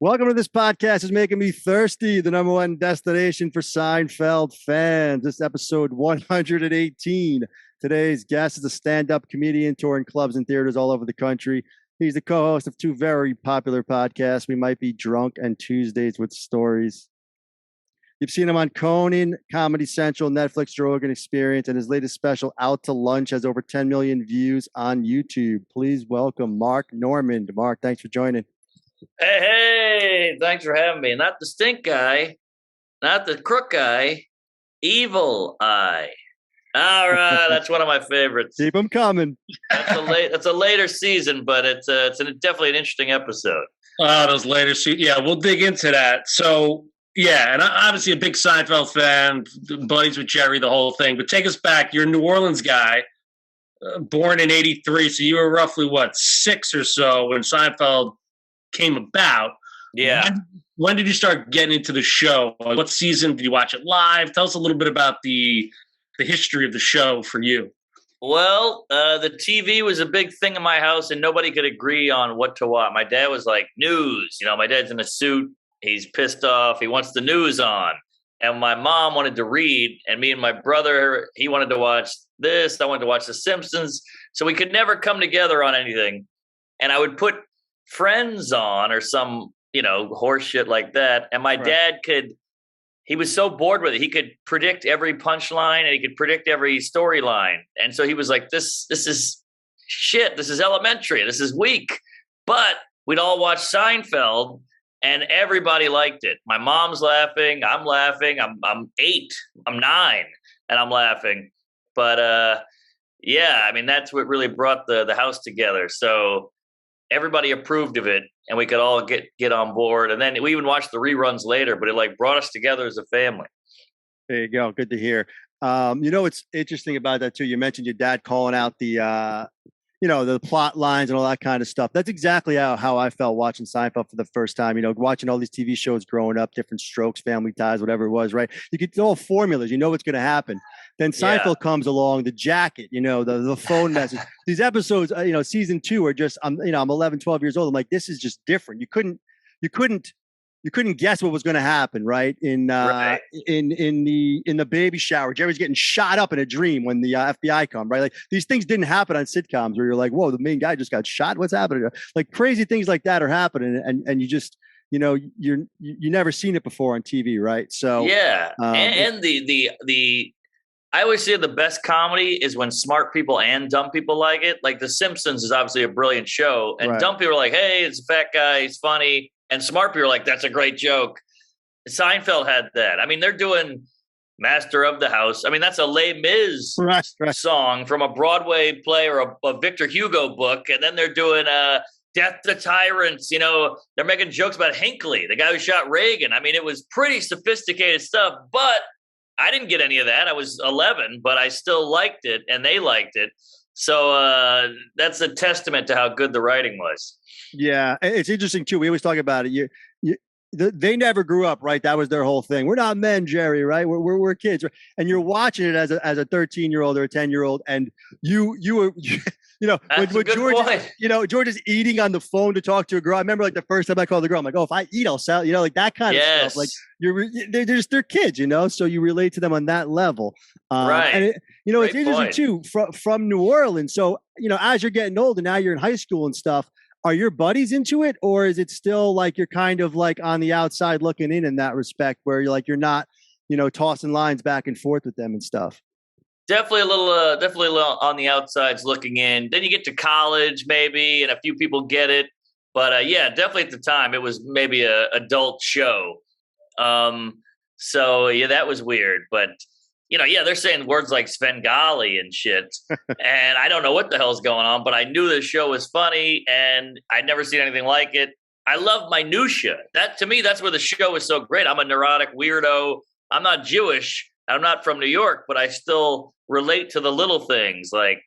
Welcome to this podcast. Is making me thirsty. The number one destination for Seinfeld fans. This episode 118. Today's guest is a stand-up comedian touring clubs and theaters all over the country. He's the co-host of two very popular podcasts. We Might Be Drunk and Tuesdays with Stories. You've seen him on Conan, Comedy Central, Netflix, Joe Rogan Experience, and his latest special, Out to Lunch, has over 10 million views on YouTube. Please welcome Mark Normand. Mark, thanks for joining. Hey, thanks for having me. Not the stink guy, not the crook guy, Evil Eye. All right, that's one of my favorites. Keep them coming. That's a later season, but it's definitely an interesting episode. Those later seasons. Yeah, we'll dig into that. So, yeah, and I'm obviously a big Seinfeld fan, buddies with Jerry, the whole thing. But take us back. You're a New Orleans guy, born in 83, so you were roughly, 6 or so when Seinfeld came about. Yeah. When did you start getting into the show? What season did you watch it live? Tell us a little bit about the history of the show for you. Well, the TV was a big thing in my house, and nobody could agree on what to watch. My dad was like, news. You know, my dad's in a suit. He's pissed off. He wants the news on. And my mom wanted to read, and me and my brother, he wanted to watch this. I wanted to watch The Simpsons. So we could never come together on anything. And I would put Friends on or some, horse shit like that. And my dad he was so bored with it. He could predict every punchline and he could predict every storyline. And so he was like, this is shit. This is elementary. This is weak. But we'd all watch Seinfeld and everybody liked it. My mom's laughing. I'm laughing. I'm 8. I'm 9 and I'm laughing. But yeah, I mean, that's what really brought the house together. So everybody approved of it, and we could all get on board. And then we even watched the reruns later, but it brought us together as a family. There you go. Good to hear. What's interesting about that too, you mentioned your dad calling out the plot lines and all that kind of stuff. That's exactly how I felt watching Seinfeld for the first time, watching all these TV shows growing up, Different Strokes, Family Ties, whatever it was, right? You get all formulas, what's going to happen. Then Seinfeld comes along, the jacket, the phone message. These episodes, season 2 are just, I'm 11, 12 years old. I'm like, this is just different. You couldn't guess what was going to happen, right? In the baby shower, Jerry's getting shot up in a dream when the FBI come, right? Like these things didn't happen on sitcoms where you're like, whoa, the main guy just got shot. What's happening? Like crazy things like that are happening, and you just, you never seen it before on TV, right? So yeah, and the I always say the best comedy is when smart people and dumb people like it. Like The Simpsons is obviously a brilliant show, and dumb people are like, hey, it's a fat guy, he's funny. And smart people are like, that's a great joke. Seinfeld had that. I mean, they're doing Master of the House. I mean, that's a Les Mis song from a Broadway play or a Victor Hugo book. And then they're doing Death to Tyrants. They're making jokes about Hinckley, the guy who shot Reagan. I mean, it was pretty sophisticated stuff, but I didn't get any of that. I was 11, but I still liked it, and they liked it. So that's a testament to how good the writing was. Yeah, it's interesting too. We always talk about it. They never grew up, right? That was their whole thing. We're not men, Jerry, right? We're kids, right? And you're watching it as a 13-year-old or a 10-year-old, and you were when George, George is eating on the phone to talk to a girl. I remember the first time I called the girl, I'm like, oh, if I eat, I'll sell. Like that kind of stuff. Like they're kids, so you relate to them on that level. Right. And it's interesting too from New Orleans. So as you're getting older, now you're in high school and stuff. Are your buddies into it, or is it still like you're kind of like on the outside looking in that respect, where you're not, tossing lines back and forth with them and stuff? Definitely a little on the outsides looking in. Then you get to college maybe, and a few people get it. But yeah, definitely at the time it was maybe a adult show. So yeah, that was weird. But they're saying words like Svengali and shit. And I don't know what the hell's going on, but I knew this show was funny and I'd never seen anything like it. I love minutia. To me, that's where the show is so great. I'm a neurotic weirdo. I'm not Jewish. I'm not from New York, but I still relate to the little things like,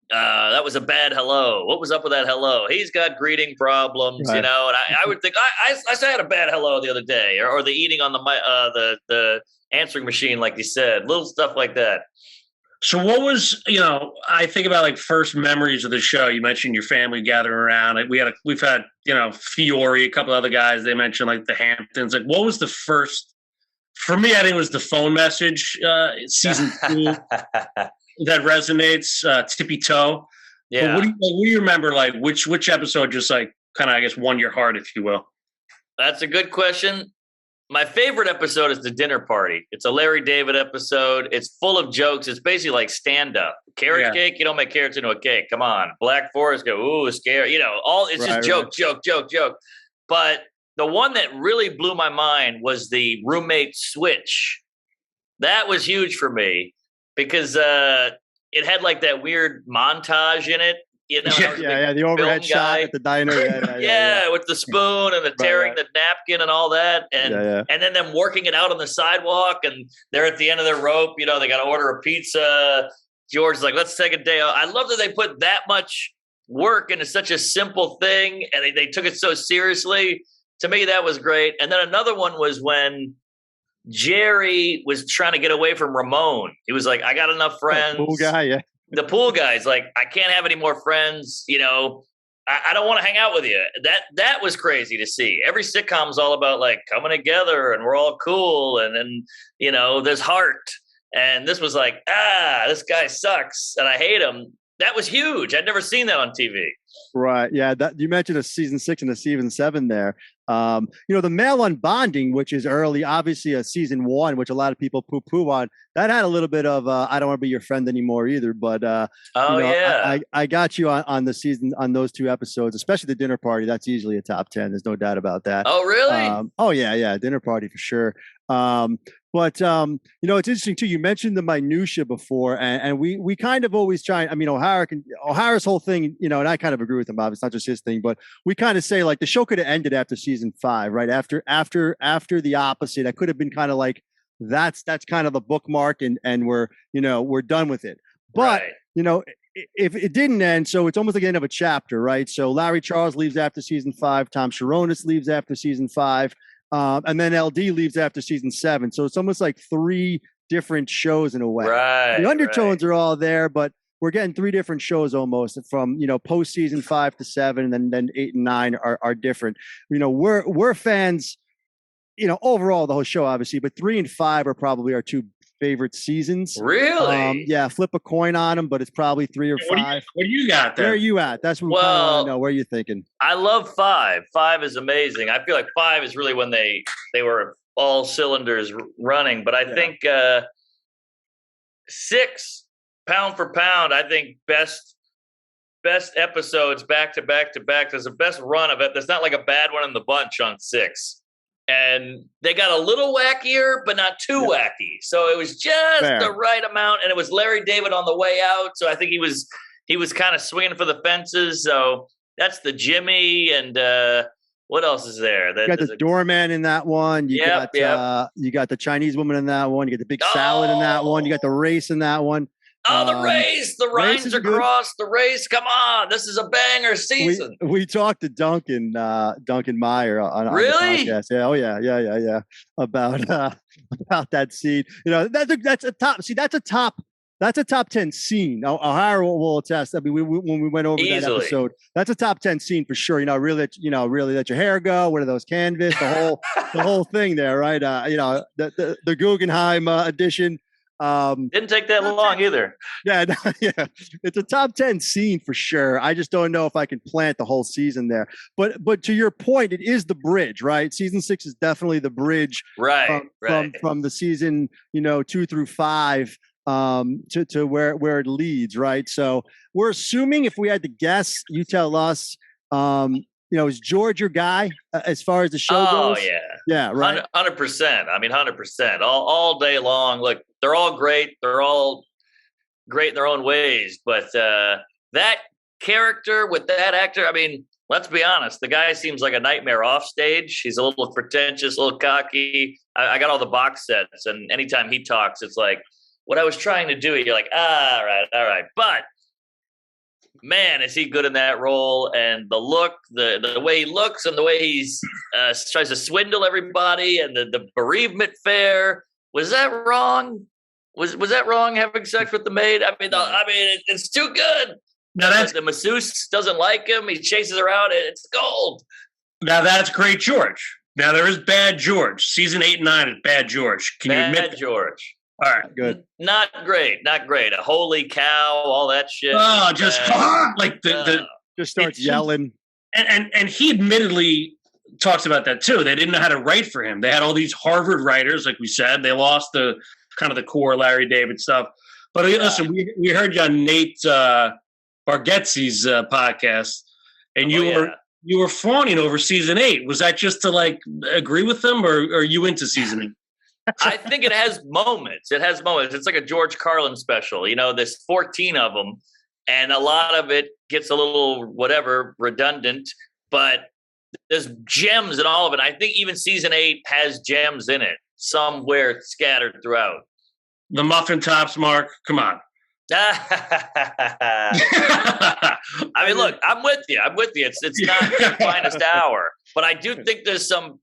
that was a bad hello. What was up with that hello? He's got greeting problems, right. And I would think I had a bad hello the other day, or the eating on the answering machine, like you said, little stuff like that. So what was, I think about like first memories of the show. You mentioned your family gathering around. Like, we've had, Fiore, a couple other guys. They mentioned like the Hamptons. Like, what was the first? For me, I think it was the phone message, season 2 that resonates. Tippy toe. Yeah. But what do you remember? Like which episode just like kind of, I guess, won your heart, if you will? That's a good question. My favorite episode is the dinner party. It's a Larry David episode. It's full of jokes. It's basically like stand-up. Carrot cake, you don't make carrots into a cake. Come on. Black Forest, go, ooh, scary. It's just joke. But the one that really blew my mind was the roommate switch. That was huge for me because it had like that weird montage in it. The overhead shot at the diner. Yeah, with the spoon and the tearing the napkin and all that, and then them working it out on the sidewalk, and they're at the end of their rope. They got to order a pizza. George's like, let's take a day off. I love that they put that much work into such a simple thing, and they took it so seriously. To me, that was great. And then another one was when Jerry was trying to get away from Ramon. He was like, I got enough friends. Cool guy, yeah. The pool guy's like, I can't have any more friends. I don't want to hang out with you. That was crazy to see. Every sitcom's all about like coming together and we're all cool and there's heart. And this was like, this guy sucks and I hate him. That was huge. I'd never seen that on TV. Right. Yeah. That you mentioned a season 6 and a season 7 there. The male unbonding, which is early, obviously a season 1, which a lot of people poo-poo on. That had a little bit of I don't want to be your friend anymore either. But I got you on the season on those 2 episodes, especially the dinner party. That's easily a top 10. There's no doubt about that. Oh, really? Yeah. Dinner party for sure. But it's interesting too. You mentioned the minutia before, and we kind of always try. I mean, O'Hara's whole thing, and I kind of agree with him. Obviously, it's not just his thing, but we kind of say like the show could have ended after season 5, right? After the opposite, I could have been kind of like that's kind of the bookmark, and we're done with it. But if it didn't end, so it's almost like the end of a chapter, right? So Larry Charles leaves after season 5, Tom Sharonis leaves after season 5. And then LD leaves after season 7. So it's almost like 3 different shows in a way. Right. The undertones are all there, but we're getting 3 different shows almost from, post season 5 to 7, and then 8 and 9 are different. We're fans, overall the whole show, obviously, but 3 and 5 are probably our 2 favorite seasons. Really? Flip a coin on them, but it's probably 3 or 5. What do you got there? Where are you at? That's what we kind of want to know. Where are you thinking? I love 5. 5 is amazing. I feel like 5 is really when they were all cylinders running. But I think 6, pound for pound, I think best episodes back to back to back. There's the best run of it. There's not like a bad one in the bunch on 6. And they got a little wackier, but not too wacky. So it was just the right amount. And it was Larry David on the way out. So I think he was kind of swinging for the fences. So that's the Jimmy. And what else is there? You got the doorman in that one. You got the Chinese woman in that one. You got the big salad in that one. You got the race in that one. Oh, the race, the Rhines across the race. Come on. This is a banger season. We talked to Duncan Meyer on really? the podcast. Yeah. Oh yeah. About that scene. That's a top 10 scene. O'Hara will attest. I mean, when we went over that episode, that's a top 10 scene for sure. Really let your hair go. What are those canvas? The whole thing there, right? The Guggenheim edition. Didn't take that long either. Yeah, it's a top 10 scene for sure. I just don't know if I can plant the whole season there. But to your point, it is the bridge, right? Season 6 is definitely the bridge, from the season 2 through 5 to where it leads, right? So we're assuming, if we had to guess, you tell us. Is George your guy as far as the show goes? Oh, yeah. Yeah, right. 100%. I mean, 100%. All day long. Look, they're all great. They're all great in their own ways. But that character with that actor, I mean, let's be honest. The guy seems like a nightmare off stage. He's a little pretentious, a little cocky. I got all the box sets. And anytime he talks, it's like, what I was trying to do, you're like, all right. But man, is he good in that role, and the look, the way he looks, and the way he's tries to swindle everybody, and the bereavement fair. Was that wrong? Was that wrong? Having sex with the maid? It's too good. Now the masseuse doesn't like him. He chases her out. It's gold. Now that's Great George. Now there is Bad George. Season 8 and 9 is Bad George. Can you admit Bad George? All right, good. Not great. A holy cow, all that shit. Oh, just like the just starts yelling. And he admittedly talks about that too. They didn't know how to write for him. They had all these Harvard writers, like we said. They lost the kind of the core Larry David stuff. But listen, we heard you on Nate Bargatze's podcast, and you were fawning over season 8. Was that just to like agree with them, or are you into season 8? I think it has moments. It's like a George Carlin special. There's 14 of them, and a lot of it gets a little redundant, but there's gems in all of it. I think even season 8 has gems in it somewhere scattered throughout. The muffin tops, Mark. Come on. Look, I'm with you. It's not the finest hour, but I do think there's some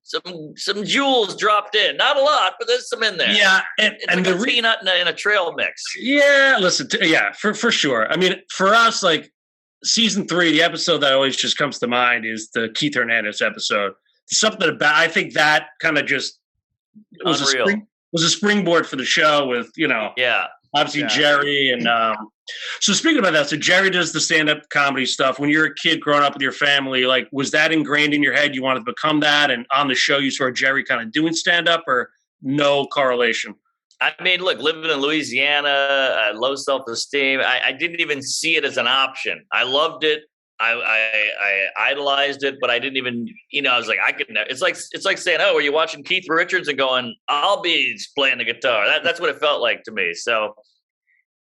jewels dropped in. Not a lot, but there's some in there. Yeah, it's like a peanut in a trail mix. Yeah, listen, for sure. I mean, for us, like season 3, the episode that always just comes to mind is the Keith Hernandez episode. Something about I think that kind of just was a springboard for the show with obviously Jerry and so speaking about that, so Jerry does the stand-up comedy stuff. When you're a kid growing up with your family, like was that ingrained in your head? You wanted to become that, and on the show you saw Jerry kind of doing stand-up, or no correlation? I mean, look, living in Louisiana, low self-esteem. I didn't even see it as an option. I loved it. I idolized it, but I didn't even, I was like, I could never. It's like saying, oh, were you watching Keith Richards and going, I'll be playing the guitar. That's what it felt like to me. So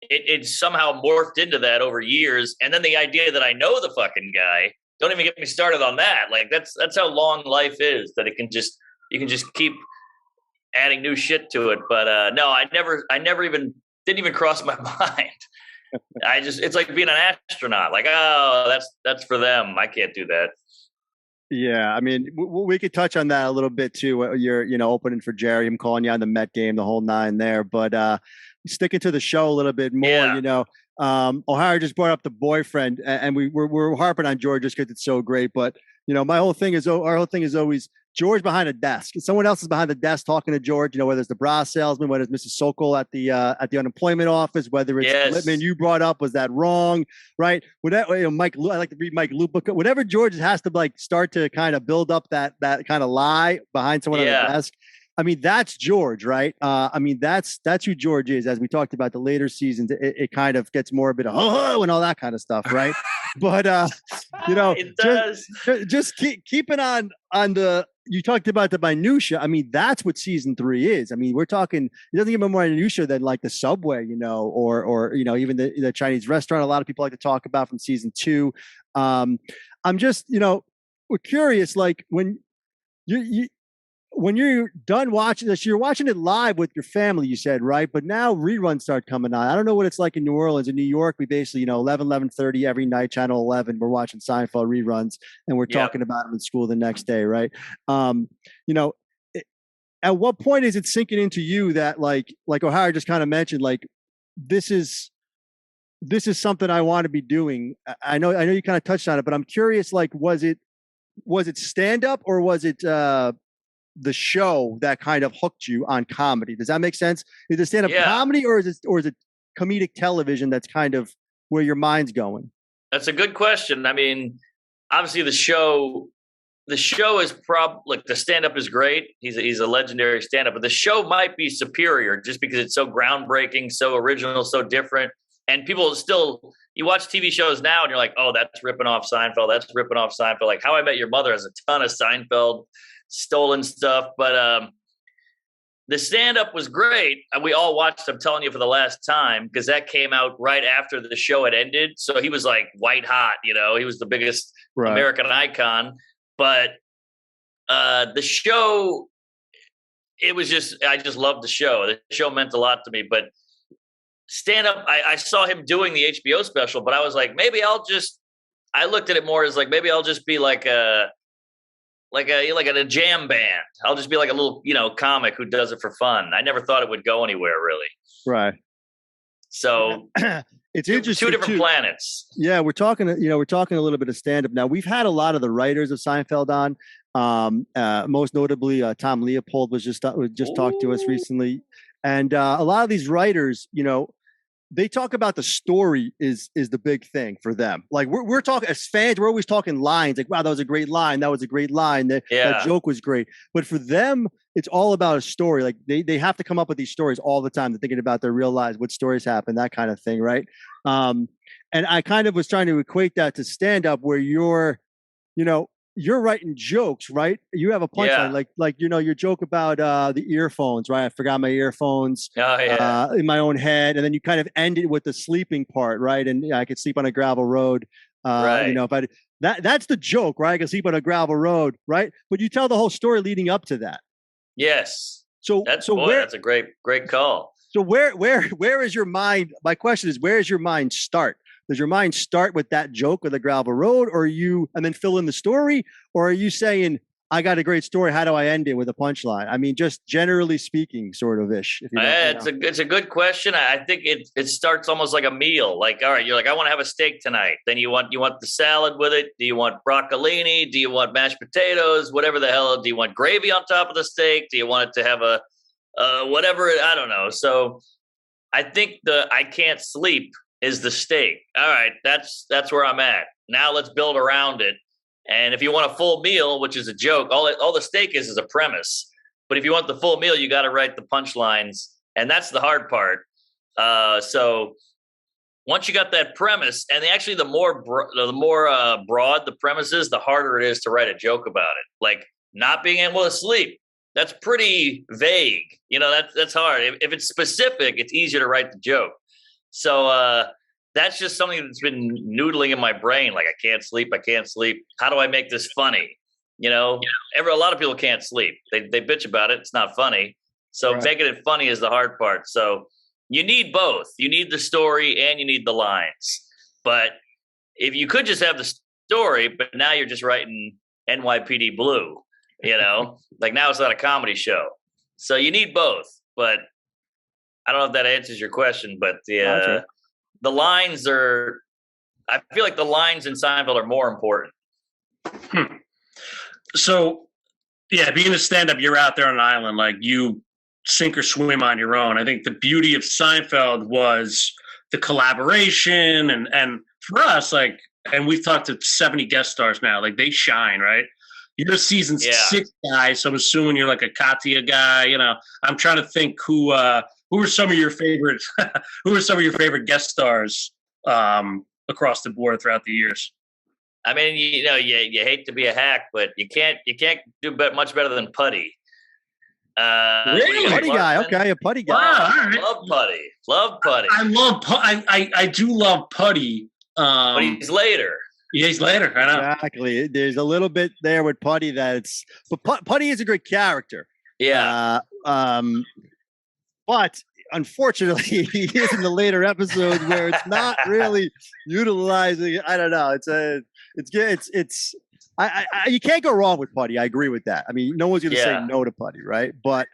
it somehow morphed into that over years. And then the idea that I know the fucking guy, don't even get me started on that. Like that's how long life is, that you can just keep adding new shit to it. But no, I never even didn't even cross my mind. It's like being an astronaut. Like, oh, that's for them. I can't do that. Yeah, I mean, we could touch on that a little bit too. You're, opening for Jerry. I'm calling you on the Met game, the whole 9 there. But sticking to the show a little bit more, O'Hara just brought up the boyfriend, and we're harping on George just because it's so great. But our whole thing is always George behind a desk. Someone else is behind the desk talking to George, whether it's the bra salesman, whether it's Mrs. Sokol at the unemployment office, whether it's Littman you brought up, was that wrong? Right. Whatever, Mike, I like to read Mike Lupica, whatever George has to like start to kind of build up that kind of lie behind someone on the desk. I mean, that's George, right? That's who George is. As we talked about the later seasons, it kind of gets more a bit of and all that kind of stuff, right? But it does. Just keeping on the. You talked about the minutia. I mean, that's what season 3 is. I mean, we're talking. It doesn't get more minutia than like the subway, or even the Chinese restaurant. A lot of people like to talk about from season 2. I'm just, we're curious, like when you're done watching this, you're watching it live with your family, you said, right? But now reruns start coming on. I don't know what it's like in New Orleans. In New York, we basically, 11:30 every night, channel 11, we're watching Seinfeld reruns, and we're talking about them in school the next day, right? At what point is it sinking into you that like O'Hara just kind of mentioned, like, this is something I want to be doing? I know you kind of touched on it, but I'm curious, like, was it stand up, or was it, the show that kind of hooked you on comedy? Does that make sense? Is it stand-up comedy, or is it comedic television that's kind of where your mind's going? That's a good question. I mean, obviously the show is like the stand-up is great. He's a legendary stand-up, but the show might be superior just because it's so groundbreaking, so original, so different. And people still, you watch TV shows now and you're like, oh, that's ripping off Seinfeld. That's ripping off Seinfeld. Like How I Met Your Mother has a ton of Seinfeld stolen stuff, but the stand-up was great. We all watched, I'm telling you, for the last time, because that came out right after the show had ended. So he was like white hot, he was the biggest American icon. But the show, I just loved the show. The show meant a lot to me. But stand-up, I saw him doing the HBO special, but I was like, I looked at it more as like, maybe I'll just be like like a jam band. I'll just be like a little, comic who does it for fun. I never thought it would go anywhere really. Right. So it's interesting. Two different planets. Yeah, we're talking a little bit of stand up now. We've had a lot of the writers of Seinfeld on. Most notably, Tom Leopold was just talked to us recently, and a lot of these writers, they talk about the story is the big thing for them. Like we're talking as fans, we're always talking lines. Like, wow, that was a great line. That was a great line. That joke was great. But for them, it's all about a story. Like they have to come up with these stories all the time. They're thinking about their real lives, what stories happen, that kind of thing, right? And I kind of was trying to equate that to stand up, where you're writing jokes, right? You have a punchline, like your joke about the earphones, right? I forgot my earphones in my own head, and then you kind of end it with the sleeping part, right? And I could sleep on a gravel road, right? But that's the joke, right? I could sleep on a gravel road, right? But you tell the whole story leading up to that. Yes. That's a great call. So where is your mind? My question is, where does your mind start? Does your mind start with that joke with the gravel road, or and then fill in the story? Or are you saying, I got a great story, how do I end it with a punchline? I mean, just generally speaking, sort of ish. It's a good question. I think it starts almost like a meal. Like, all right, you're like, I want to have a steak tonight. Then you want the salad with it. Do you want broccolini? Do you want mashed potatoes? Whatever the hell. Do you want gravy on top of the steak? Do you want it to have a whatever? I don't know. So I think I can't sleep is the steak. All right, that's where I'm at. Now let's build around it. And if you want a full meal, which is a joke, all the steak is a premise. But if you want the full meal, you got to write the punchlines, and that's the hard part. So once you got that premise, and actually the more broad the premise is, the harder it is to write a joke about it. Like not being able to sleep, that's pretty vague. That's hard. If it's specific, it's easier to write the joke. So that's just something that's been noodling in my brain. Like, I can't sleep. How do I make this funny? A lot of people can't sleep. They bitch about it. It's not funny. So making it funny is the hard part. So you need both. You need the story and you need the lines. But if you could just have the story, but now you're just writing NYPD Blue, like now it's not a comedy show. So you need both. But I don't know if that answers your question, but the lines I feel like the lines in Seinfeld are more important. So, being a stand-up, you're out there on an island, like you sink or swim on your own. I think the beauty of Seinfeld was the collaboration and for us, like, and we've talked to 70 guest stars now, like they shine, right? You're a season 6 guy, so I'm assuming you're like a Katya guy. I'm trying to think who are some of your favorite guest stars across the board throughout the years. I mean, you hate to be a hack, but you can't do much better than Putty. Really? Putty guy, okay, a Putty guy. Wow, love Putty. I do love Putty. But he's later. Yeah, he's later. I know. Exactly. There's a little bit there with Putty but Putty is a great character. Yeah. But unfortunately, he is in the later episodes where it's not really utilizing. I don't know. You can't go wrong with Putty. I agree with that. I mean, no one's going to say no to Putty, right? But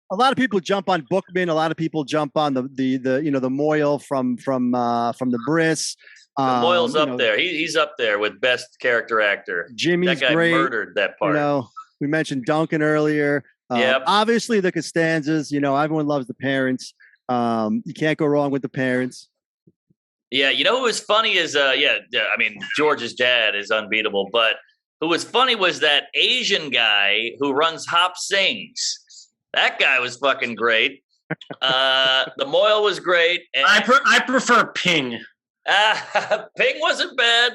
a lot of people jump on Bookman. A lot of people jump on the Moyle from the Briss. Moyle's up there. He's up there with best character actor. Jimmy's that guy great. Murdered that part. We mentioned Duncan earlier. Obviously the Costanzas. Everyone loves the parents. You can't go wrong with the parents. Yeah, who was funny is I mean, George's dad is unbeatable, but who was funny was that Asian guy who runs Hop Sings. That guy was fucking great. The Moyle was great. And I prefer Ping. Ping wasn't bad.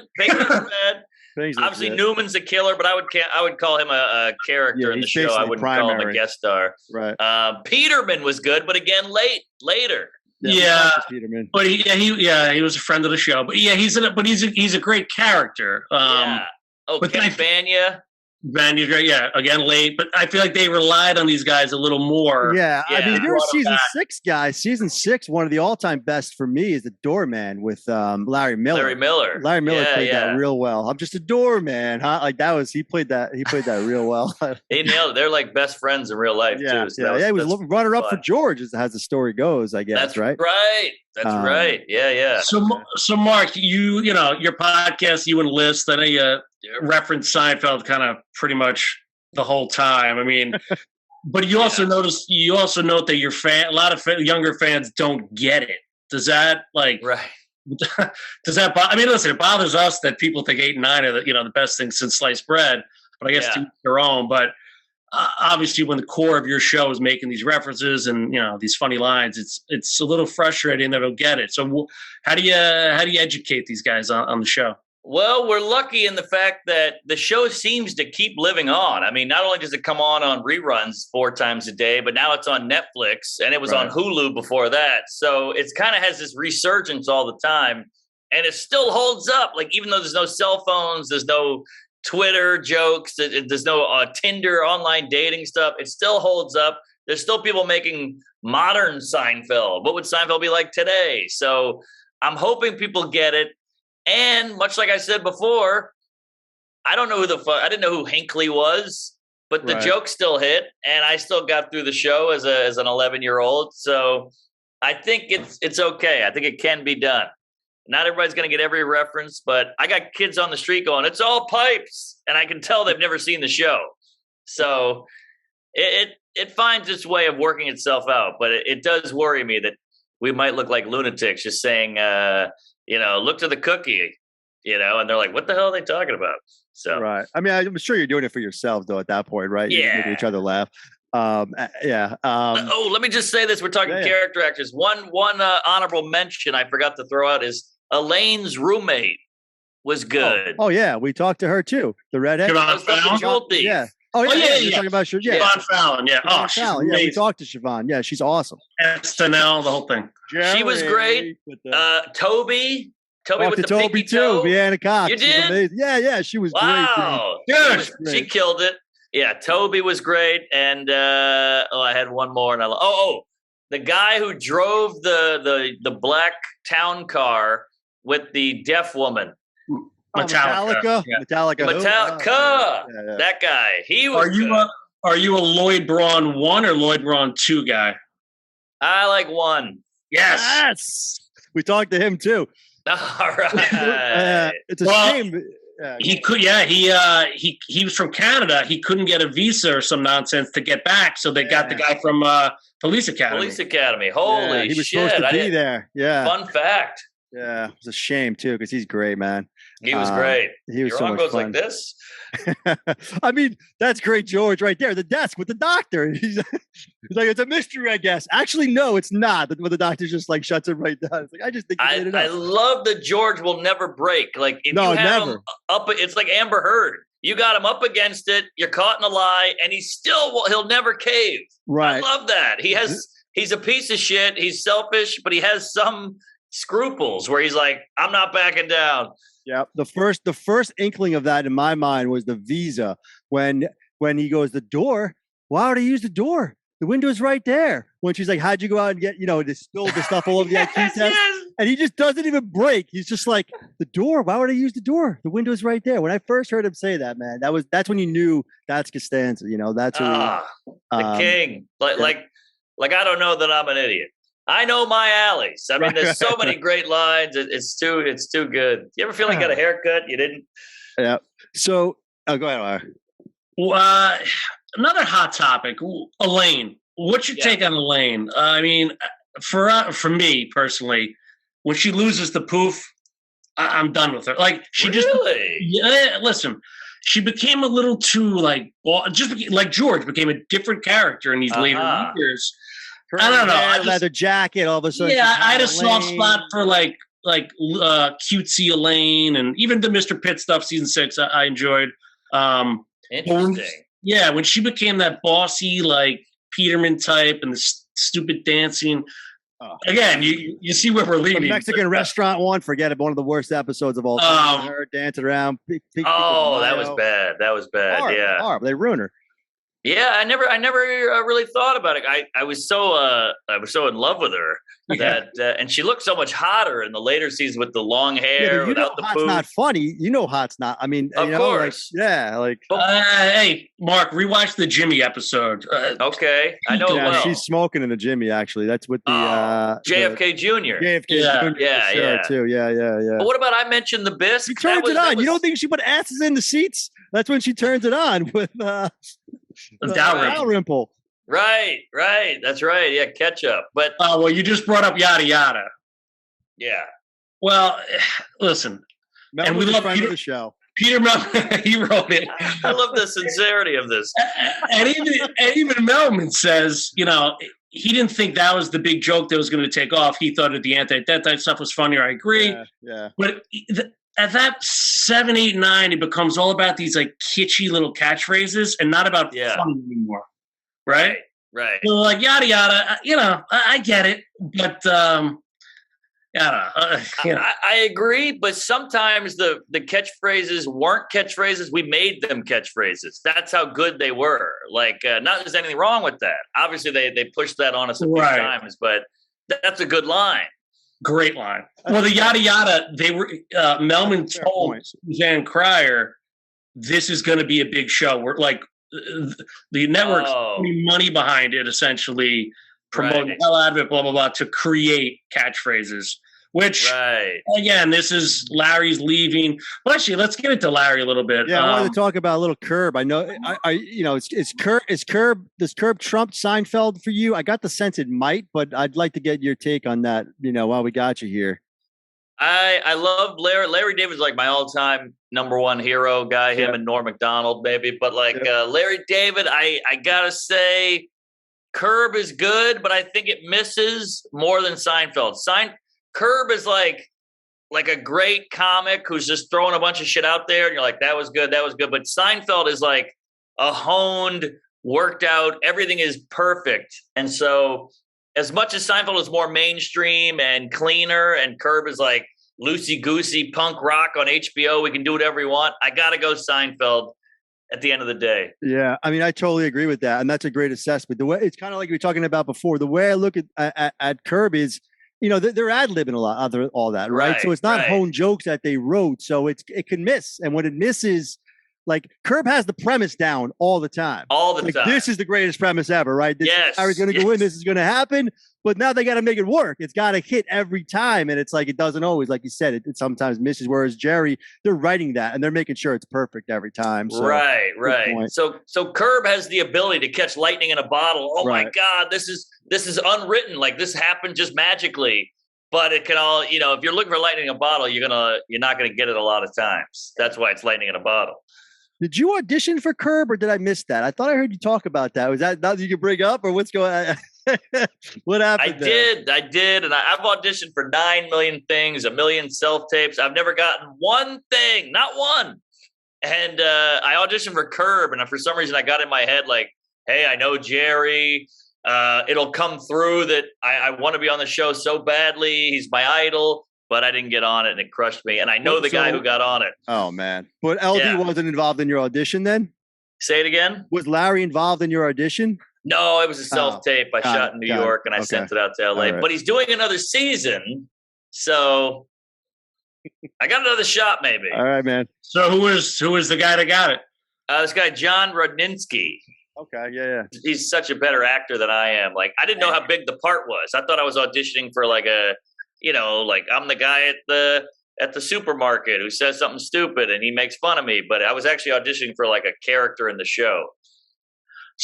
Obviously, Newman's a killer, but I would call him a character in the show. I wouldn't call him a guest star. Right. Peterman was good, but again, later. Yeah, but he was a friend of the show. But he's a great character. Ken Banya. Vandy's great. Yeah, again late, but I feel like they relied on these guys a little more. Yeah, I mean, you're a Brought 'em season back. 6 guy. Season 6, one of the all-time best for me is the Doorman with Larry Miller. Larry Miller. Larry Miller Yeah, played yeah. that real well. I'm just a doorman, huh? Like that was he played that real well. He nailed it. They're like best friends in real life Yeah, too. So yeah, he was that's runner up for fun. George, as the story goes, I guess. That's right. That's right. Yeah, yeah. So Mark, you know your podcast, you and List, I know you reference Seinfeld kind of pretty much the whole time. I mean, but you also note that your a lot of younger fans don't get it. Does that Right. does that? I mean, listen, it bothers us that people think 8 and 9 are the best thing since sliced bread. But I guess to each their own. But obviously, when the core of your show is making these references and these funny lines, it's a little frustrating that they'll get it. So how do you educate these guys on the show? Well, we're lucky in the fact that the show seems to keep living on. I mean, not only does it come on reruns 4 times a day, but now it's on Netflix, and it was on Hulu before that. So it's kind of has this resurgence all the time, and it still holds up. Like, even though there's no cell phones, there's no Twitter jokes, there's no Tinder online dating stuff, it still holds up. There's still people making modern Seinfeld. What would Seinfeld be like today? So I'm hoping people get it. And much like I said before, I didn't know who Hinckley was, but the joke still hit, and I still got through the show as an 11-year-old. So I think it's okay. I think it can be done. Not everybody's going to get every reference, but I got kids on the street going, "It's all pipes," and I can tell they've never seen the show. So it finds its way of working itself out, but it does worry me that we might look like lunatics just saying, look to the cookie, and they're like, what the hell are they talking about? So, right. I mean, I'm sure you're doing it for yourself though, at that point, right? Yeah. You make each other laugh. Yeah. Let me just say this. We're talking character actors. One honorable mention I forgot to throw out is Elaine's roommate was good. Oh yeah. We talked to her too. The redhead. Yeah. Oh yeah. You're talking about Siobhan Fallon. Yeah. Oh, Fallon. Yeah. We talked to Siobhan. Yeah. She's awesome. SNL, the whole thing. She was great. Toby with the Toby pinky toe. Vienna Cox. You did? Yeah. She was great. Wow. She killed it. Yeah. Toby was great. And I had one more. And the guy who drove the black town car with the deaf woman. Metallica. Yeah. Metallica. Yeah. That guy. He was. Are you a Lloyd Braun 1 or Lloyd Braun 2 guy? I like 1. Yes. We talked to him too. All right. It's a shame. He could. Yeah. He was from Canada. He couldn't get a visa or some nonsense to get back, so they got the guy from Police Academy. Holy he was shit! supposed to be there. Yeah. Fun fact. Yeah, it's a shame too because he's great, man. He was great. He was Your so arm much goes fun. like this. I mean, that's great, George, right there. The desk with the doctor. He's like, it's a mystery, I guess. Actually, no, it's not. But the doctor just like shuts it right down. It's like, I just think he made it up. I love that George will never break. Like if you have never. him up, it's like Amber Heard. You got him up against it. You're caught in a lie, and he'll never cave. Right. I love that. He's a piece of shit. He's selfish, but he has some scruples where he's like, I'm not backing down. Yeah. The first inkling of that in my mind was the visa when he goes, the door. Why would I use the door? The window's right there. When she's like, how'd you go out and get, to spill the stuff all over the IQ test? Yes. And he just doesn't even break. He's just like, the door. Why would I use the door? The window's right there. When I first heard him say that, man, that's when you knew that's Costanza. That's who the king. Like I don't know that I'm an idiot. I know my alleys. I mean, there's so many great lines. It's too good. You ever feel like you got a haircut? You didn't? Yeah. So, go ahead. Another hot topic, Elaine. What's your take on Elaine? I mean, for me personally, when she loses the poof, I'm done with her. Like she listen. She became a little too like George became a different character in these later years. I don't know. Leather jacket. All of a sudden, I had a soft spot for like cutesy Elaine, and even the Mr. Pitt stuff. Season 6, I enjoyed. Interesting. When she became that bossy like Peterman type and the stupid dancing, again, you see where we're leading. The Mexican restaurant one, forget it. One of the worst episodes of all time. Her dancing around. That was bad. That was bad. Horrible, yeah. Horrible. They ruin her. Yeah, I never really thought about it. I was so in love with her that, and she looked so much hotter in the later seasons with the long hair, without the hot's boot. not funny. You know, hot's not. I mean, of course, hey, Mark, rewatch the Jimmy episode. Okay, I know. Yeah, well. she's smoking in the Jimmy. Actually, that's with the JFK Jr. JFK Jr. Yeah, too. Yeah. But what about I mentioned the bisque? She turns it on. You don't think she put asses in the seats? That's when she turns it on with Dalrymple. Right. That's right. Yeah, ketchup. But well, you just brought up yada yada. Yeah. Well, listen, and we love Peter, the show. Peter Melman, he wrote it. I love the sincerity of this. And even Melman says, he didn't think that was the big joke that was going to take off. He thought that the anti-death type stuff was funnier. I agree. Yeah. But at that 7, 8, 9, it becomes all about these like kitschy little catchphrases and not about fun anymore. Right. So like yada yada. I get it, but I agree, but sometimes the catchphrases weren't catchphrases. We made them catchphrases. That's how good they were. Like, not that there's anything wrong with that. Obviously, they pushed that on us a few times, but that's a good line. Great line. Well, the yada yada, they were Melman told Suzanne Cryer, this is going to be a big show. We're like the network's putting money behind it, essentially promoting the hell out of it, blah blah blah, to create catchphrases. Which again, this is Larry's leaving. Well, actually, let's get into Larry a little bit. Yeah, I wanted to talk about a little Curb. I know, is Curb does Curb trump Seinfeld for you? I got the sense it might, but I'd like to get your take on that. While we got you here. I love Larry. Larry David's like my all-time number one hero guy. Him and Norm Macdonald, maybe. But Larry David, I gotta say, Curb is good, but I think it misses more than Seinfeld. Curb is like a great comic who's just throwing a bunch of shit out there, and you're like, that was good. But Seinfeld is like a honed, worked out. Everything is perfect, and so as much as Seinfeld is more mainstream and cleaner, and Curb is like loosey-goosey punk rock on HBO, we can do whatever we want, I got to go Seinfeld at the end of the day. Yeah, I mean, I totally agree with that, and that's a great assessment. The way it's kind of like we were talking about before, the way I look at Curb is, they're ad-libbing a lot of all that, right? So it's not honed jokes that they wrote, so it can miss. And when it misses, like Curb has the premise down all the time. All the time. This is the greatest premise ever, right? Harry's going to go in. This is going to happen. But now they got to make it work. It's got to hit every time. And it's like, it doesn't always, like you said, it sometimes misses. Whereas Jerry, they're writing that and they're making sure it's perfect every time. So, right. So Curb has the ability to catch lightning in a bottle. Oh my God, this is unwritten. Like this happened just magically. But it can all, if you're looking for lightning in a bottle, you're not gonna get it a lot of times. That's why it's lightning in a bottle. Did you audition for Curb, or did I miss that? I thought I heard you talk about that. Was that nothing you could bring up, or what's going on? What happened? I did, and I've auditioned for 9 million things, 1 million self-tapes. I've never gotten one thing, not one. And I auditioned for Curb, and for some reason I got in my head like, hey, I know Jerry. It'll come through that I want to be on the show so badly. He's my idol. But I didn't get on it, and it crushed me. And I know the guy who got on it. Oh, man. But LD wasn't involved in your audition then? Say it again? Was Larry involved in your audition? No, it was a self-tape I shot in New York, and I sent it out to LA. But he's doing another season, so I got another shot maybe. All right, man. So who was the guy that got it? This guy, John Rudninsky. Okay, yeah. He's such a better actor than I am. Like, I didn't know how big the part was. I thought I was auditioning for like a... like I'm the guy at the supermarket who says something stupid and he makes fun of me. But I was actually auditioning for like a character in the show,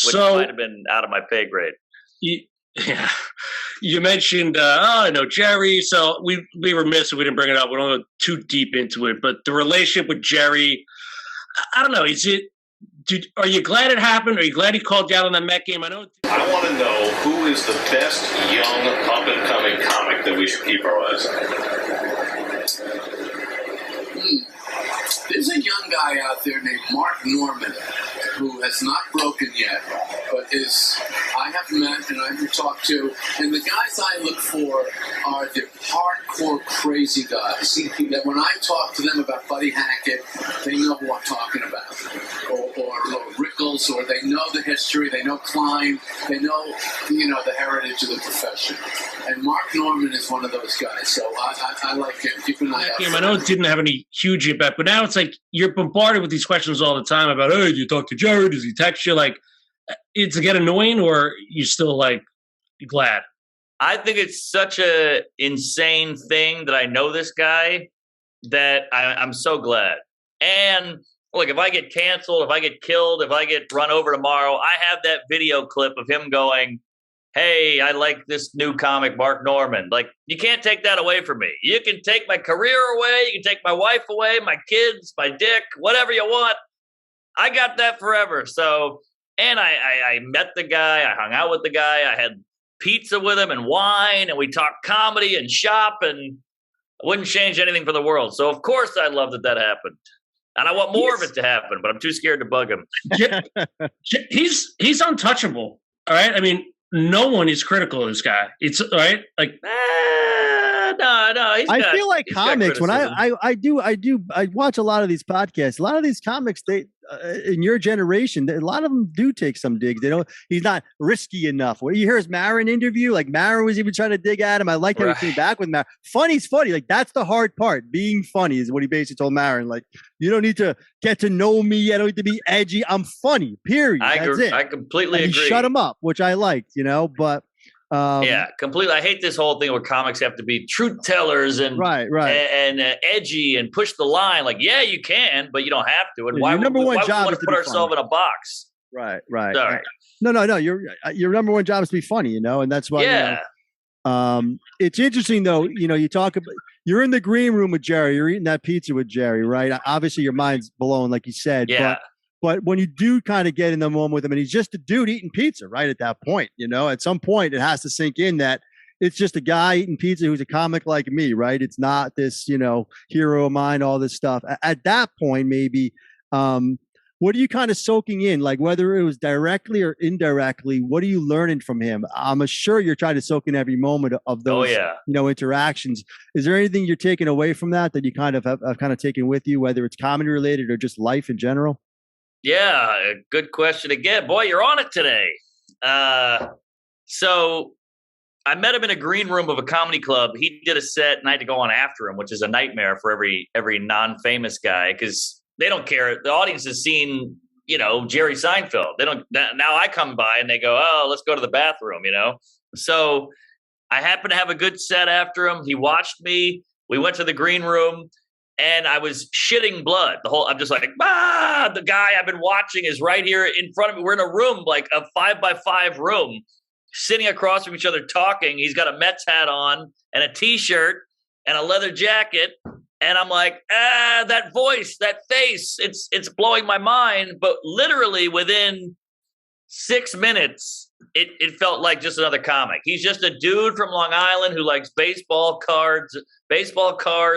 which might have been out of my pay grade. You mentioned, I know Jerry. So we were remiss if we didn't bring it up. We don't go too deep into it, but the relationship with Jerry, I don't know. Are you glad it happened? Are you glad he called you out on that Met game? I want to know who is the best young up-and-coming comic that we should keep our eyes on. There's a young guy out there named Mark Norman. who has not broken yet, but I have met and I've talked to, and the guys I look for are the hardcore crazy guys. That when I talk to them about Buddy Hackett, they know who I'm talking about, or Rickles, or they know the history, they know Klein, they know the heritage of the profession. And Mark Norman is one of those guys, so I like him. Keep an eye out. I know it didn't have any huge impact, but now it's like you're bombarded with these questions all the time about, hey, do you talk to Jerry? Does he text you? Like, it's get annoying, or you still like glad? I think it's such a insane thing that I know this guy that I'm so glad. And look, if I get canceled, if I get killed, if I get run over tomorrow, I have that video clip of him going, hey, I like this new comic, Mark Norman. Like, you can't take that away from me. You can take my career away. You can take my wife away, my kids, my dick, whatever you want. I got that forever. So, and I met the guy. I hung out with the guy. I had pizza with him and wine, and we talked comedy and shop, and I wouldn't change anything for the world. So, of course, I love that happened. And I want more of it to happen, but I'm too scared to bug him. He's untouchable. All right. I mean, no one is critical of this guy. It's right. Like, no. I feel like comics when I watch a lot of these podcasts. A lot of these comics, they in your generation, a lot of them do take some digs. They don't. He's not risky enough. When you hear his Maron interview, like Maron was even trying to dig at him. I like how he came back with Maron. Funny's funny. Like, that's the hard part. Being funny is what he basically told Maron. Like, you don't need to get to know me. I don't need to be edgy. I'm funny. Period. That's it. I completely agree. Shut him up, which I liked. But. Yeah, completely. I hate this whole thing where comics have to be truth tellers and and edgy and push the line. Like, yeah, you can, but you don't have to. And why would we want to put ourselves in a box? Right. Sorry. No. Your number one job is to be funny, and that's why. Yeah. It's interesting though. You talk about you're in the green room with Jerry. You're eating that pizza with Jerry, right? Obviously, your mind's blown, like you said. Yeah. But when you do kind of get in the moment with him, and he's just a dude eating pizza, right? At that point, at some point it has to sink in that it's just a guy eating pizza who's a comic like me, right? It's not this, hero of mine, all this stuff. At that point, maybe, what are you kind of soaking in? Like, whether it was directly or indirectly, what are you learning from him? I'm sure you're trying to soak in every moment of those, interactions. Is there anything you're taking away from that you kind of have kind of taken with you, whether it's comedy related or just life in general? Yeah, good question again. Boy, you're on it today. So I met him in a green room of a comedy club. He did a set, and I had to go on after him, which is a nightmare for every non-famous guy because they don't care. The audience has seen, Jerry Seinfeld. They don't. Now I come by and they go, "Oh, let's go to the bathroom," So I happened to have a good set after him. He watched me. We went to the green room. And I was shitting blood. I'm just like, the guy I've been watching is right here in front of me. We're in a room, like a 5x5 room, sitting across from each other talking. He's got a Mets hat on and a T-shirt and a leather jacket. And I'm like, that voice, that face, it's blowing my mind. But literally within 6 minutes, it felt like just another comic. He's just a dude from Long Island who likes baseball cars,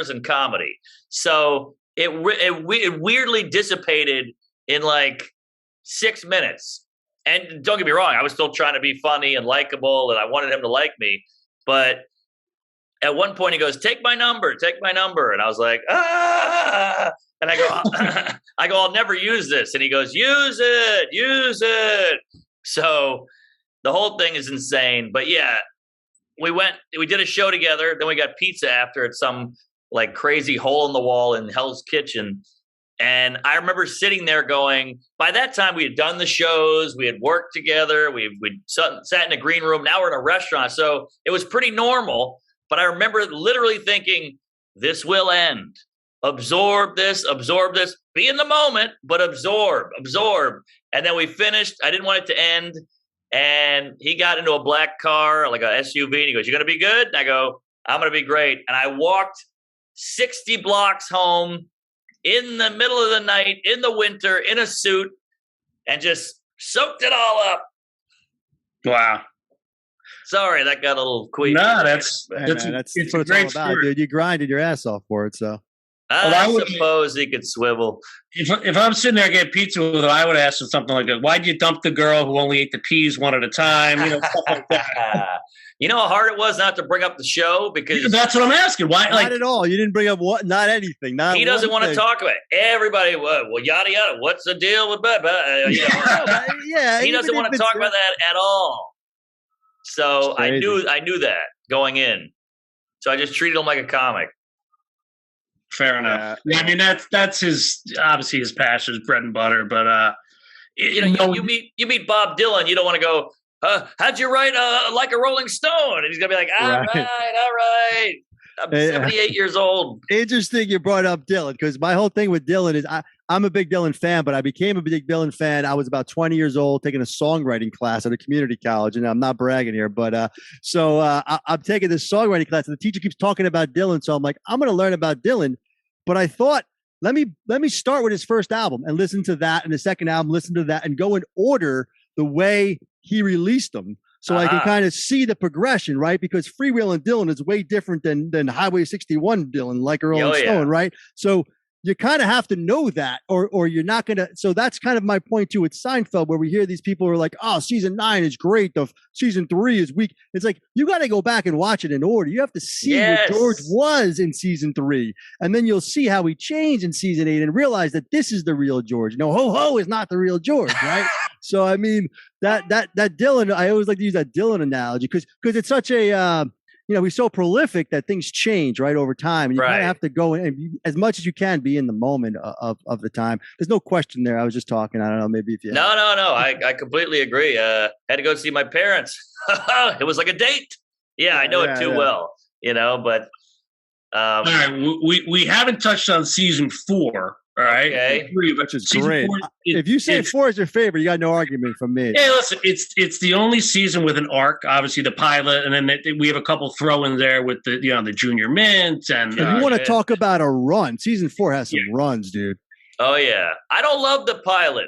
and comedy. So it weirdly dissipated in like 6 minutes. And don't get me wrong, I was still trying to be funny and likable, and I wanted him to like me. But at one point he goes, take my number. And I was like, And I go, I'll never use this. And he goes, use it. So the whole thing is insane. But yeah, we did a show together. Then we got pizza after at some like crazy hole in the wall in Hell's Kitchen. And I remember sitting there going, by that time we had done the shows, we had worked together, we sat in a green room. Now we're in a restaurant. So it was pretty normal. But I remember literally thinking, this will end. Absorb this, be in the moment, but absorb. And then we finished. I didn't want it to end. And he got into a black car, like a SUV, and he goes, you going to be good? And I go, I'm going to be great. And I walked 60 blocks home in the middle of the night, in the winter, in a suit, and just soaked it all up. Wow. Sorry, that got a little queasy. No, that's it's what it's all about, dude. You grinded your ass off for it, so. I suppose he could swivel. If I'm sitting there getting pizza with him, I would ask him something like, "Why'd you dump the girl who only ate the peas one at a time?" Stuff like that. You know how hard it was not to bring up the show because that's what I'm asking. Why? Not at all. You didn't bring up what? Not anything. Not he doesn't want to talk about it. Everybody. Well, yada yada. What's the deal with yeah, he doesn't want to talk about that at all. So I knew that going in. So I just treated him like a comic. Fair enough. Yeah, I mean that's his obviously his passion, his bread and butter. But you meet Bob Dylan, you don't want to go. How'd you write Like a Rolling Stone? And he's gonna be like, all right. I'm 78 years old. Interesting you brought up Dylan, because my whole thing with Dylan is I'm a big Dylan fan, but I became a big Dylan fan. I was about 20 years old taking a songwriting class at a community college, and I'm not bragging here, but I'm taking this songwriting class, and the teacher keeps talking about Dylan, so I'm like, I'm going to learn about Dylan. But I thought, let me start with his first album and listen to that, and the second album, listen to that, and go in order the way he released them. So I can kind of see the progression, right? Because Freewheelin' Dylan is way different than Highway 61 Dylan, like a Rolling Stone, right? So you kind of have to know that, or you're not going to. So that's kind of my point too with Seinfeld, where we hear these people who are like, oh, season 9 is great. Season 3 is weak. It's like, you got to go back and watch it in order. You have to see what George was in season 3. And then you'll see how he changed in season 8 and realize that this is the real George. No, ho-ho is not the real George, right? So, I mean, that Dylan, I always like to use that Dylan analogy because it's such a, he's so prolific that things change right over time. And you kind of have to go in and as much as you can be in the moment of the time. There's no question there. I was just talking. I don't know. Maybe if you. No. I completely agree. Had to go see my parents. It was like a date. Yeah, I know it too well, but. All right. We haven't touched on season 4. All right. Okay. Which is great. If you say 4 is your favorite, you got no argument from me. Yeah, listen, it's the only season with an arc, obviously the pilot, and then we have a couple throw-ins there with the Junior Mint. And if you want to talk about a run, season 4 has some runs, dude. Oh, yeah. I don't love the pilot.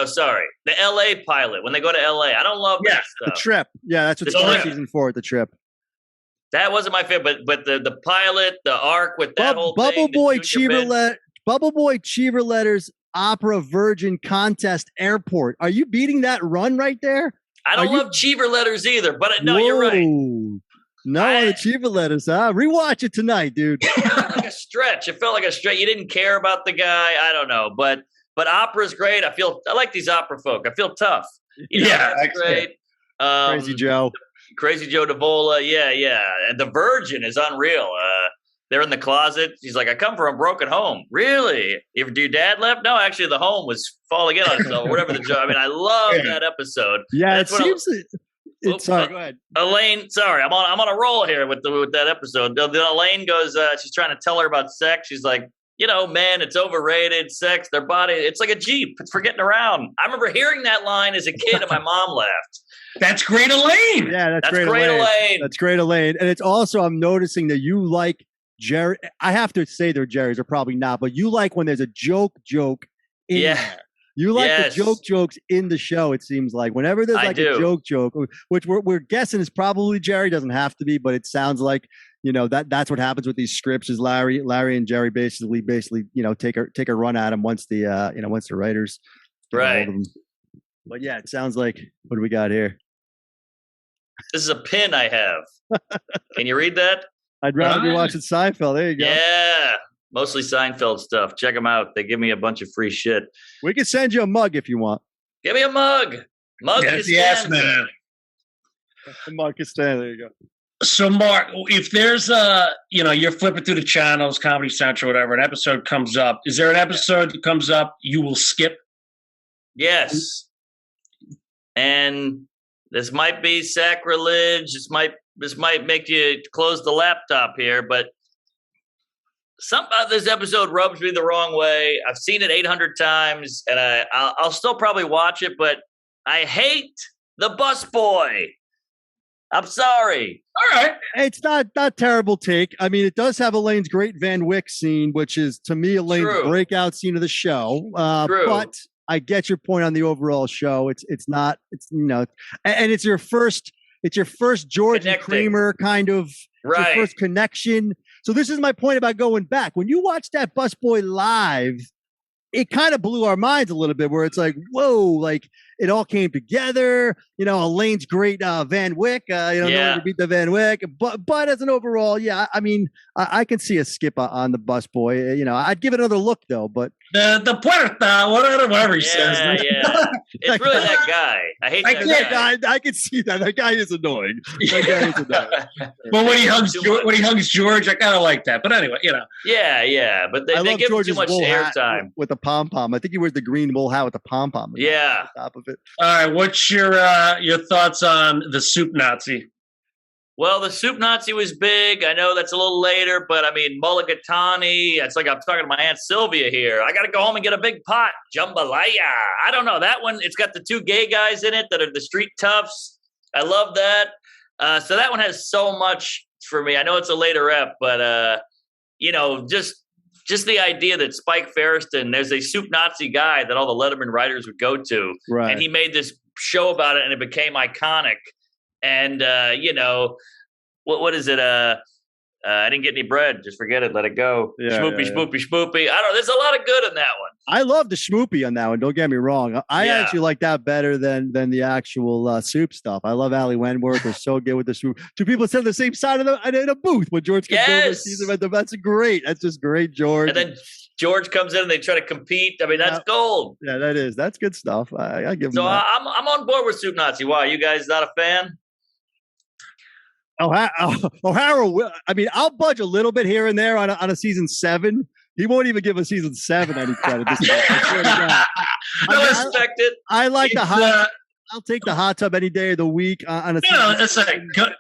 Sorry. The LA pilot, when they go to LA. I don't love that stuff. The trip. Yeah, that's what's called season 4, the trip. That wasn't my favorite, but the pilot, the arc with that whole Bubble thing. Boy Cheever Letters Opera Virgin Contest Airport. Are you beating that run right there? I don't love Cheever Letters either, but no, you're right. No, the Cheever Letters, huh? Rewatch it tonight, dude. It felt like a stretch. You didn't care about the guy. I don't know, but opera's great. I like these opera folk. I feel tough. That's great. Crazy Joe Davola. Yeah. And the Virgin is unreal. They're in the closet. He's like, I come from a broken home. Really? Your dad left? No, actually, the home was falling in on itself, or whatever the joke. I mean, I love that episode. Yeah, sorry, go ahead. Elaine, sorry, I'm on a roll here with that episode. Then Elaine goes, she's trying to tell her about sex. She's like, man, it's overrated. Sex, their body, it's like a Jeep. It's for getting around. I remember hearing that line as a kid, and my mom laughed. That's great, Elaine. Yeah, that's great, Elaine. That's great, Elaine. And it's also, I'm noticing that you like Jerry. I have to say they're Jerry's, or probably not, but you like when there's a joke in there. You like the jokes in the show, it seems like. Whenever there's like a joke, which we're guessing is probably Jerry, doesn't have to be, but it sounds like, that's what happens with these scripts is Larry and Jerry basically, take a run at him once the writers get hold of them. But yeah, it sounds like, what do we got here? This is a pin I have. Can you read that? I'd rather be watching Seinfeld. There you go. Yeah. Mostly Seinfeld stuff. Check them out. They give me a bunch of free shit. We can send you a mug if you want. Give me a mug. Mug man. Mug Costanza. There you go. So, Mark, if there's you're flipping through the channels, Comedy Central, whatever, an episode comes up. Is there an episode that comes up you will skip? Yes. And this might be sacrilege. This might make you close the laptop here, but something about this episode rubs me the wrong way. I've seen it 800 times, and I'll still probably watch it, but I hate the busboy. I'm sorry. All right. It's not terrible take. I mean, it does have Elaine's great Van Wyck scene, which is, to me, Elaine's breakout scene of the show. But I get your point on the overall show. It's not, and it's your first George and Kramer kind of, your first connection. So this is my point about going back. When you watch that Busboy live, it kind of blew our minds a little bit where it's like, whoa, like it all came together. Elaine's great Van Wyck, no one to beat the Van Wyck. But as an overall, I mean, I can see a skip on the Busboy. I'd give it another look though, but the puerta, whatever he says. Yeah. It's really that guy. I hate that guy. I can see that. That guy is annoying. That guy is annoying. But when he hugs George, I kind of like that. But anyway, Yeah. But they give him too much airtime with the pom pom. I think he wears the green wool hat with the pom pom. Yeah. On top of it. All right. What's your thoughts on the soup Nazi? Well, the soup Nazi was big. I know that's a little later, but I mean, mulligatawny. It's like I'm talking to my Aunt Sylvia here. I got to go home and get a big pot. Jambalaya. I don't know. That one, it's got the two gay guys in it that are the street toughs. I love that. So that one has so much for me. I know it's a later ep, but, just the idea that Spike Feresten, there's a soup Nazi guy that all the Letterman writers would go to. Right. And he made this show about it and it became iconic. And, what is it? I didn't get any bread. Just forget it. Let it go. Schmoopy. I don't know. There's a lot of good in that one. I love the schmoopy on that one. Don't get me wrong. I actually like that better than the actual soup stuff. I love Ali Wentworth. They're so good with the soup. Two people sit on the same side of in a booth when George comes over and sees them at the. That's great. That's just great, George. And then George comes in and they try to compete. I mean, that's gold. Yeah, that is. That's good stuff. I give them so that. I'm on board with Soup Nazi. Why? You guys not a fan? O'Hara, I mean, I'll budge a little bit here and there on a season 7. He won't even give a season 7 any credit. I respect it. I like the hot. I'll take the hot tub any day of the week on a season. It's like the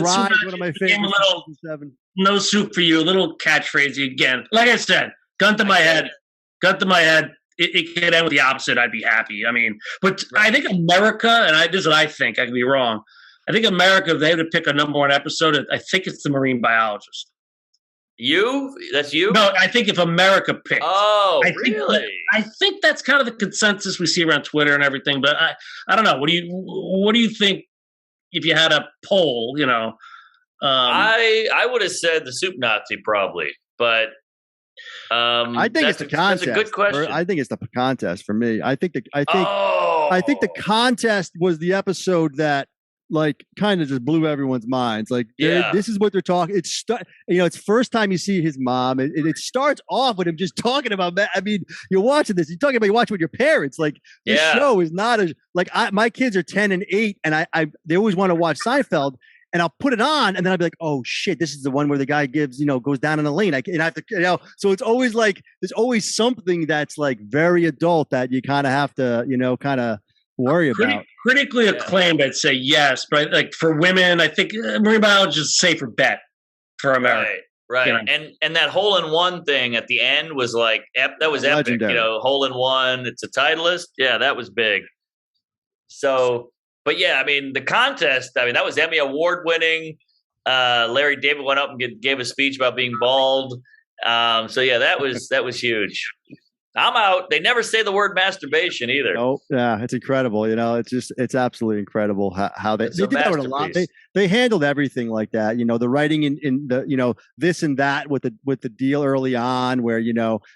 Ride, one of my favorites. No soup for you. A little catchphrase again. Like I said, gun to my head. It could end with the opposite. I'd be happy. I mean, but I think America, and this is what I think. I could be wrong. I think America, if they had to pick a number 1 episode, I think it's the marine biologist. You? That's you? No, I think if America picked. Oh, really? I think that's kind of the consensus we see around Twitter and everything. But I don't know. What do you think if you had a poll? I would have said the soup Nazi probably, but I think it's the contest. That's a good question. I think it's the contest for me. I think the contest was the episode that kind of just blew everyone's minds. This is what they're talking. It's first time you see his mom. It starts off with him just talking about that. I mean, you're watching this. You're talking about watching with your parents. This show is not my kids are 10 and 8, and they always want to watch Seinfeld. And I'll put it on, and then I'll be like, "Oh shit, this is the one where the guy goes down in a lane." I have to, So it's always there's always something that's very adult that you kind of have to, kind of worry about. Critically acclaimed, I'd say yes, but for women, I think marine biology is a safer bet for America. Right. And that hole-in-one thing at the end was that was epic. Legendary. Hole-in-one. It's a Titleist. Yeah, that was big. So. But yeah, I mean, the contest, that was Emmy Award winning. Larry David went up and gave a speech about being bald. So yeah, that was huge. I'm out. They never say the word masturbation either. Oh, yeah, it's incredible. It's absolutely incredible how they did that with a lot. They handled everything like that. The writing in the this and that with the deal early on where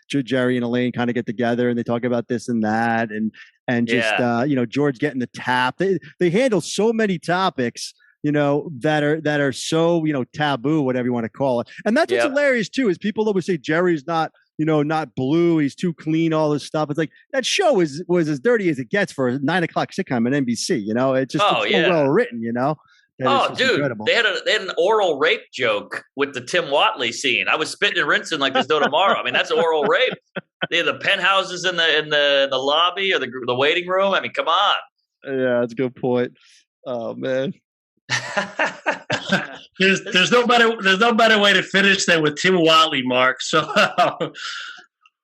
Jerry and Elaine kind of get together and they talk about this and that and just George getting the tap. They handle so many topics that are so taboo, whatever you want to call it. And that's what's hilarious too is people always say Jerry's not blue, he's too clean, all this stuff. It's that show was as dirty as it gets for a 9 o'clock sitcom on NBC. It's just so well written. Dude, incredible. they had an oral rape joke with the Tim Watley scene. I was spitting and rinsing like there's no tomorrow. I mean, that's oral rape. They had the penthouses in the lobby or the waiting room. I mean, come on. Yeah, that's a good point. Oh man. there's no better way to finish than with Tim Watley, Mark. So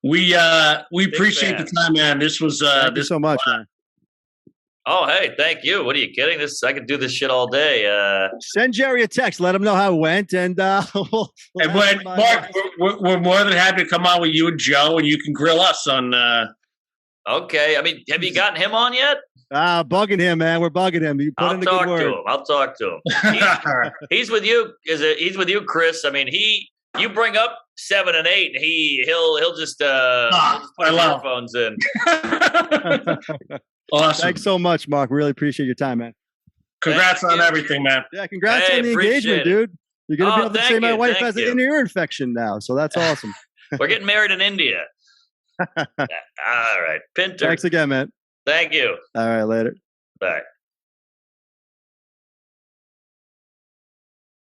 we appreciate the time, man. This was thank you so much, man. Oh, hey, thank you. What are you kidding? I could do this shit all day. Send Jerry a text. Let him know how it went. And Mark, we're more than happy to come on with you and Joe, and you can grill us on. Okay. I mean, have you gotten him on yet? Bugging him, man. We're bugging him. You put I'll in a talk good word. to him. I'll talk to him. He's with you. He's with you, Chris. I mean, you bring up 7 and 8, and he'll just put his earphones in. Awesome. Thanks so much, Mark. Really appreciate your time, man. Congrats on everything, man. Yeah, congrats on the engagement, dude. You're gonna be able to say my wife has an ear infection now, so that's awesome. We're getting married in India. All right, Pinter. Thanks again, man. Thank you. All right, later. Bye.